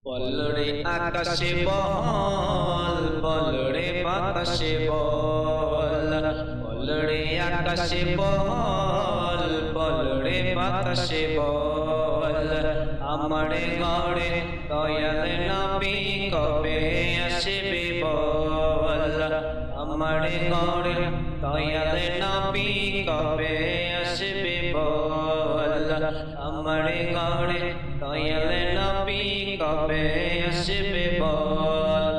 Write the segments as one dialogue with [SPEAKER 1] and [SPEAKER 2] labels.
[SPEAKER 1] বলরে আকাশে বল বলরে বাতাসে বল বলরে আকাশে বল বলরে বাতাসে বল আমার ঘরে দয়াল নবী কবে আসবে বল আমার ঘরে দয়াল নবী কবে আসবে বল আমার ঘরে দয়াল নবী কবে আসবে বল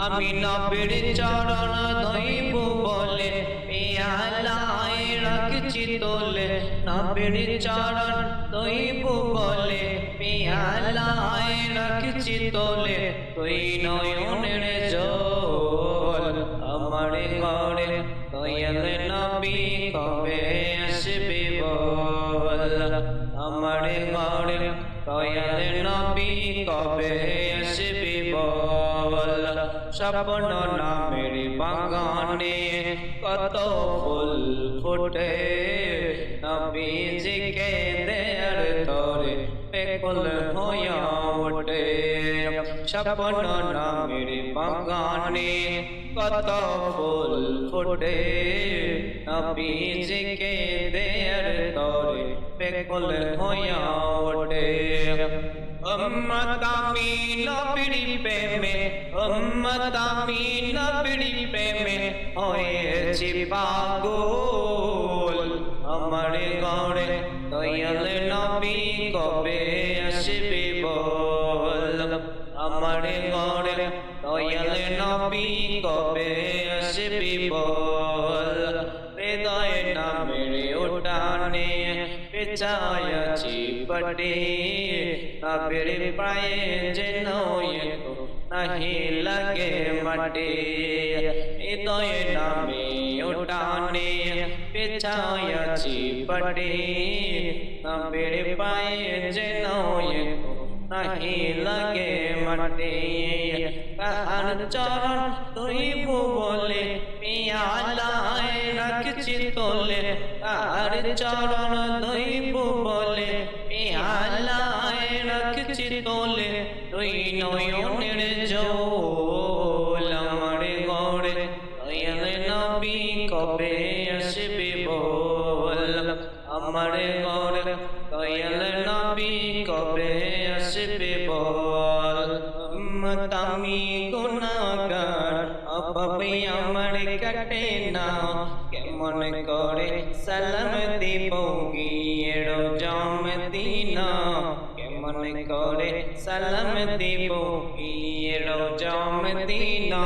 [SPEAKER 1] আমি নবীর চরণ ধইব বলে পেয়ালায় রাখছি তোলে নবীর চরণ ধইব বলে পেয়ালায় রাখছি তোলে তুই নয়নের জল আমার ঘরে দয়াল নবী কবে আসবে বল আমার ঘরে দয়াল নবী কবে আসবে বল স্বপ্ন নামের বাগানে কত ফুল ফোটে নবীজিকে দেয়ার তরে বেকুল হইয়া ওঠে স্বপ্ন নামের বাগানে কত ফুল ফোটে নবীজিকে দেয়ার তরে বেকুল হইয়া ওঠে উম্মত আমি নবীর প্রেমে উম্মত আমি নবীর প্রেমে হয়েছি পাগল আমার ঘরে দয়াল নবী কবে আসবে বল আমার ঘরে দয়াল নবী কবে আসবে বল হৃদয় নামের উঠানে পেছায়াছি পটে নবীর পায়ে যেন নাহি লাগে মাটি হৃদয় নামে উঠানে পেছায়াছি পটে নবীর পায়ে যেন নাহি লাগে মাটি কাহার চরণ ধইব বলে পেয়ালায় রাখছি তোলে কাহার চরণ ধইব বলে পেয়ালায় রাখছি তোলে তুই নয়নের জল আমার ঘরে দয়াল নবী কবে আসবে বল আমার ঘরে দয়াল নবী কবে আসবে বল উম্মত আমি গুনাহগার অভাবে আমার কাটে না কেমন করে সালাম দিব গিয়ে রোজা মদিনা কেমন করে সালাম দিব গিয়ে রোজা মদিনা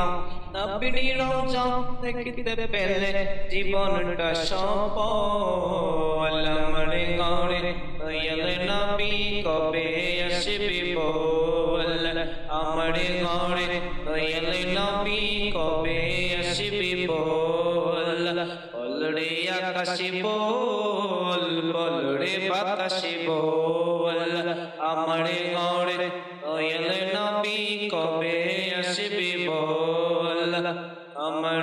[SPEAKER 1] নবীর রোজা দেখতে পেলে জীবনটা সফল আমার ঘরে দয়াল নবী কবে আসবে বল আমার ঘরে দয়াল নবী কবে আসবে বল বলরে আকাশে বল বলরে বাতাসে বল আমার ঘরে দয়াল নবী কবে আসবে বল আমার